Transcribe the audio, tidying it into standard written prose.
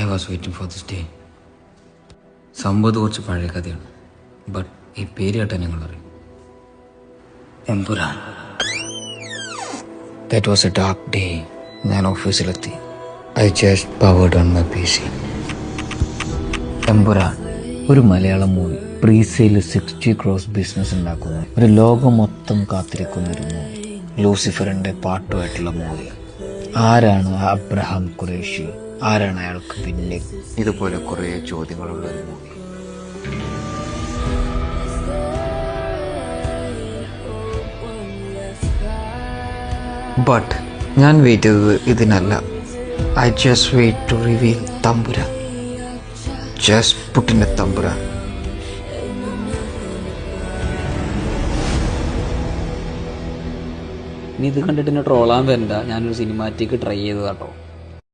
I was waiting for this day. സംഭവം കുറച്ച് പഴയ കഥയാണ്, ബട്ട് ഈ പേര് കേട്ടാൽ ഞങ്ങൾ അറിയും. Empuraan. That was a dark day. ഞാൻ ഓഫീസിലെത്തി. I just powered on my PC. Empuraan ഒരു Malayalam movie. Presale 60 crores business ഉണ്ടാക്കുന്നു. ഒരു ലോകം മൊത്തം കാത്തിരിക്കുന്നൊരു മൂവി. ലൂസിഫറിൻ്റെ പാട്ടുമായിട്ടുള്ള മൂവി. ആരാണ് അബ്രഹാം ഖുറേഷി? ആരാണ് അയാൾക്ക് പിന്നിൽ? ഇതുപോലെ കുറേ ചോദ്യങ്ങളുള്ള ഒരു മൂവി. ബട്ട് ഞാൻ വെയിറ്റ് ചെയ്തത് ഇതിനല്ല. I just wait to reveal Thampuran. Just പുട്ടിൻ്റെ തമ്പുരാൻ. ഇനി ഇത് കണ്ടിട്ട് എന്നെ ട്രോളാൻ വരണ്ട. ഞാനൊരു സിനിമാറ്റിക് ട്രൈ ചെയ്ത് കേട്ടോ.